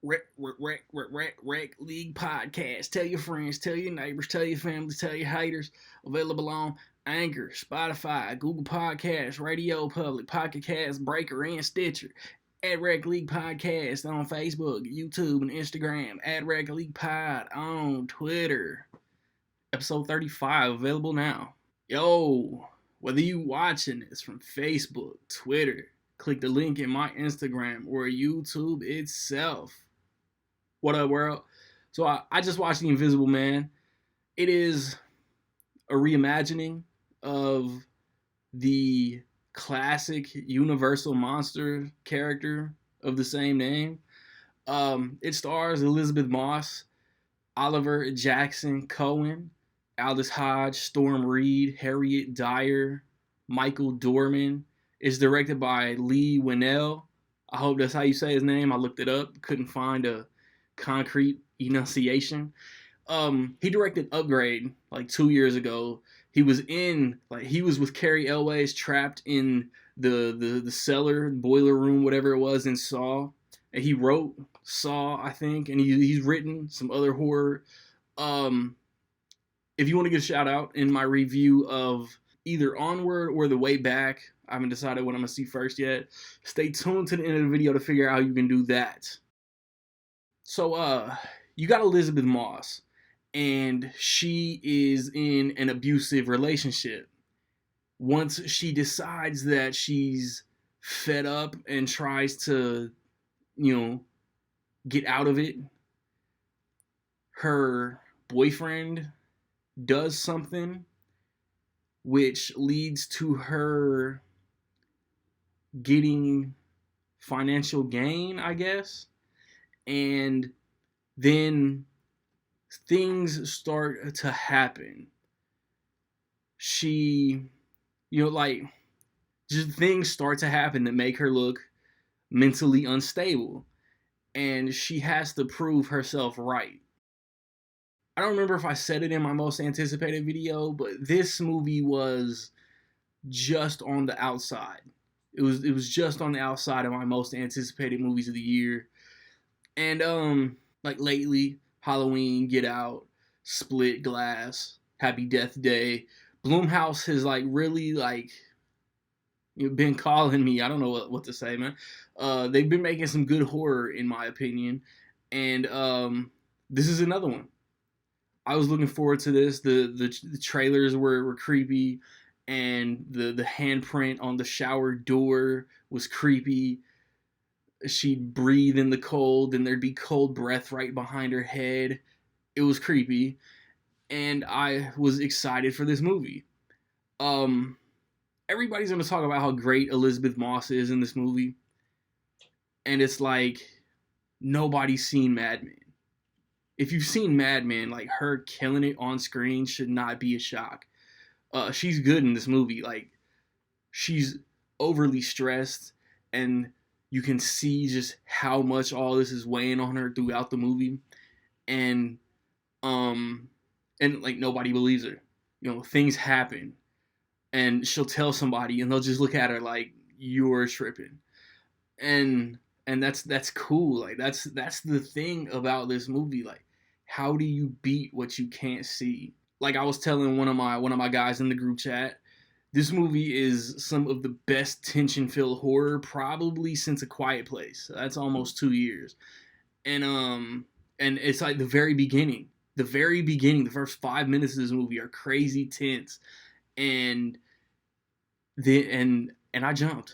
Rec League Podcast. Tell your friends, tell your neighbors, tell your family, tell your haters. Available on Anchor, Spotify, Google Podcasts, Radio Public, Pocket Cast, Breaker, and Stitcher. At Rec League Podcast on Facebook, YouTube, and Instagram. At Rec League Pod on Twitter. Episode 35 available now. Yo, whether you watching this from Facebook, Twitter, click the link in my Instagram or YouTube itself. What up, world? So I just watched The Invisible Man. It is a reimagining of the classic Universal monster character of the same name. It stars Elizabeth Moss, Oliver Jackson-Cohen, Aldous Hodge, Storm Reed, Harriet Dyer, Michael Dorman. It's directed by Lee Winnell. I hope that's how you say his name. I looked it up. Couldn't find a concrete enunciation. He directed Upgrade like 2 years ago. He was with Carrie Elways trapped in the cellar, boiler room, whatever it was in Saw. And he wrote Saw, I think, and he's written some other horror. If you want to get a shout out in my review of either Onward or The Way Back, I haven't decided what I'm going to see first yet. Stay tuned to the end of the video to figure out how you can do that. So, you got Elizabeth Moss, and she is in an abusive relationship. Once she decides that she's fed up and tries to, get out of it, her boyfriend does something which leads to her getting financial gain, I guess. And then things start to happen. She, just things start to happen that make her look mentally unstable. And she has to prove herself right. I don't remember if I said it in my most anticipated video, but this movie was just on the outside. It was just on the outside of my most anticipated movies of the year. And lately, Halloween, Get Out, Split, Glass, Happy Death Day, Blumhouse has really been calling me. I don't know what to say, man. They've been making some good horror, in my opinion, and this is another one. I was looking forward to this. The trailers were creepy, and the handprint on the shower door was creepy. She'd breathe in the cold, and there'd be cold breath right behind her head. It was creepy, and I was excited for this movie. Everybody's going to talk about how great Elizabeth Moss is in this movie, and it's like nobody's seen Mad Men. If you've seen Mad Men, her killing it on screen should not be a shock. She's good in this movie. She's overly stressed, and you can see just how much all this is weighing on her throughout the movie. And nobody believes her. Things happen, and she'll tell somebody, and they'll just look at her like, you're tripping. And that's cool. That's the thing about this movie. How do you beat what you can't see? I was telling one of my guys in the group chat, this movie is some of the best tension-filled horror probably since A Quiet Place. That's almost 2 years. And it's the very beginning. The first 5 minutes of this movie are crazy tense. And I jumped.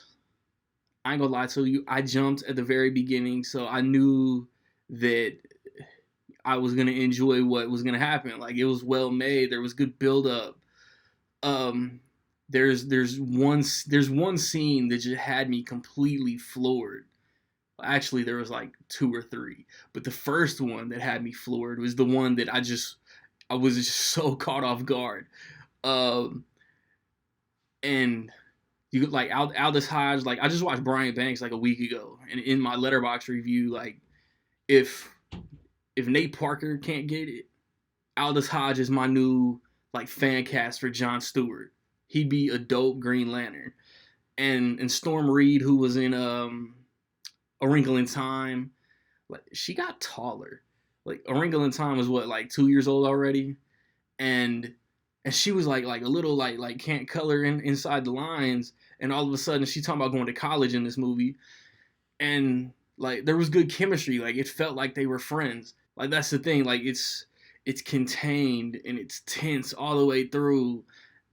I ain't gonna lie to you, I jumped at the very beginning, so I knew that I was gonna enjoy what was gonna happen. It was well made. There was good build up. There's one scene that just had me completely floored. Actually, there was 2 or 3, but the first one that had me floored was the one that I was just so caught off guard. And you Aldous Hodge. I just watched Brian Banks a week ago, and in my Letterboxd review, if Nate Parker can't get it, Aldous Hodge is my new fan cast for Jon Stewart. He'd be a dope Green Lantern. And Storm Reed, who was in A Wrinkle in Time, like she got taller. Like A Wrinkle in Time was what, like 2 years old already, and she was like a little like can't color inside the lines, and all of a sudden she talking about going to college in this movie, and like there was good chemistry. Like it felt like they were friends. Like that's the thing. Like it's contained and it's tense all the way through,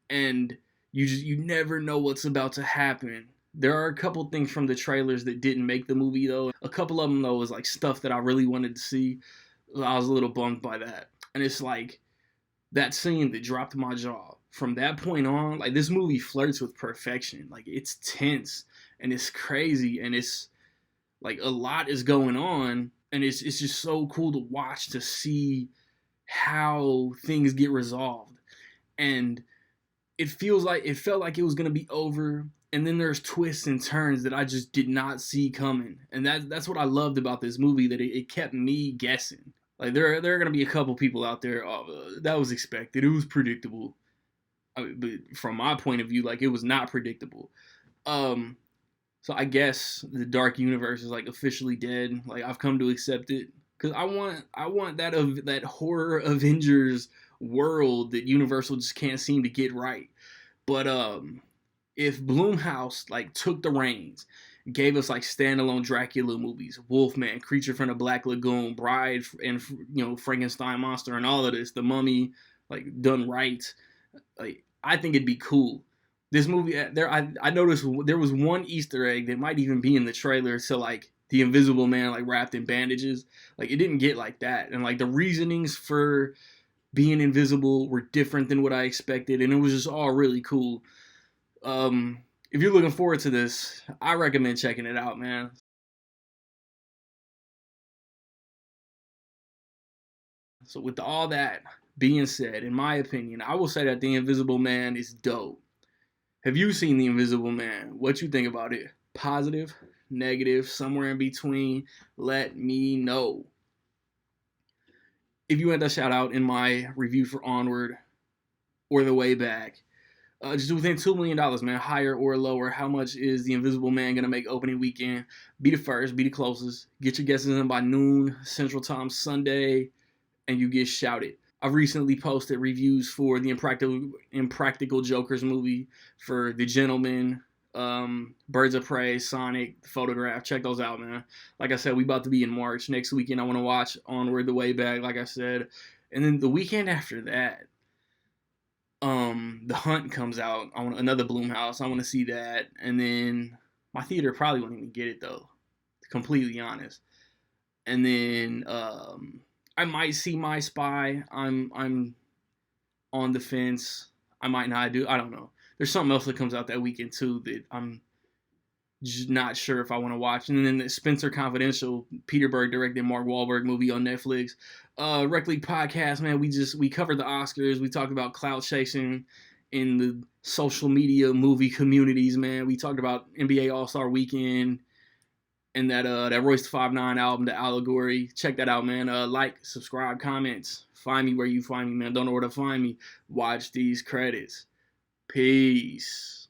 and you never know what's about to happen. There are a couple things from the trailers that didn't make the movie though. A couple of them though was like stuff that I really wanted to see. I was a little bummed by that, and it's like that scene that dropped my jaw. From that point on, like this movie flirts with perfection. Like it's tense and it's crazy and it's like a lot is going on, and it's just so cool to watch, to see how things get resolved. And it felt like it was gonna be over, and then there's twists and turns that I just did not see coming. And that's what I loved about this movie, that it kept me guessing. Like there are gonna be a couple people out there, that was expected, it was predictable. But from my point of view, like it was not predictable. Um, so I guess the Dark Universe is like officially dead. Like I've come to accept it, because I want that horror Avengers world that Universal just can't seem to get right. But if Blumhouse like took the reins, gave us like standalone Dracula movies, Wolfman, Creature from the Black Lagoon, Bride, and Frankenstein monster, and all of this, The Mummy, like done right, like I think it'd be cool. This movie I noticed there was one Easter egg that might even be in the trailer to like the Invisible Man like wrapped in bandages. Like it didn't get like that, and like the reasonings for being invisible were different than what I expected, and it was just all really cool. If you're looking forward to this, I recommend checking it out, man. So with all that being said, in my opinion, I will say that The Invisible Man is dope. Have you seen The Invisible Man? What you think about it? Positive, negative, somewhere in between? Let me know. If you want that shout out in my review for Onward or The Way Back, just within $2 million, man, higher or lower. How much is The Invisible Man gonna make opening weekend? Be the first, be the closest. Get your guesses in by noon Central Time Sunday, and you get shouted. I've recently posted reviews for the Impractical Jokers movie, for The Gentleman, Birds of Prey, Sonic, Photograph. Check those out, man. Like I said, we about to be in March. Next weekend, I want to watch Onward, The Way Back, like I said. And then the weekend after that, The Hunt comes out. I want another Bloomhouse. I want to see that. And then my theater probably won't even get it, though, to be completely honest. And then I might see My Spy. I'm on the fence. I might not do. I don't know. There's something else that comes out that weekend too that I'm just not sure if I want to watch. And then the Spencer Confidential, Peter Berg directed Mark Wahlberg movie on Netflix. Rec League podcast, man. We covered the Oscars. We talked about clout chasing in the social media movie communities, man. We talked about NBA All-Star Weekend and that Royce 5'9" album, The Allegory. Check that out, man. Like, subscribe, comments. Find me where you find me, man. Don't know where to find me. Watch these credits. Peace.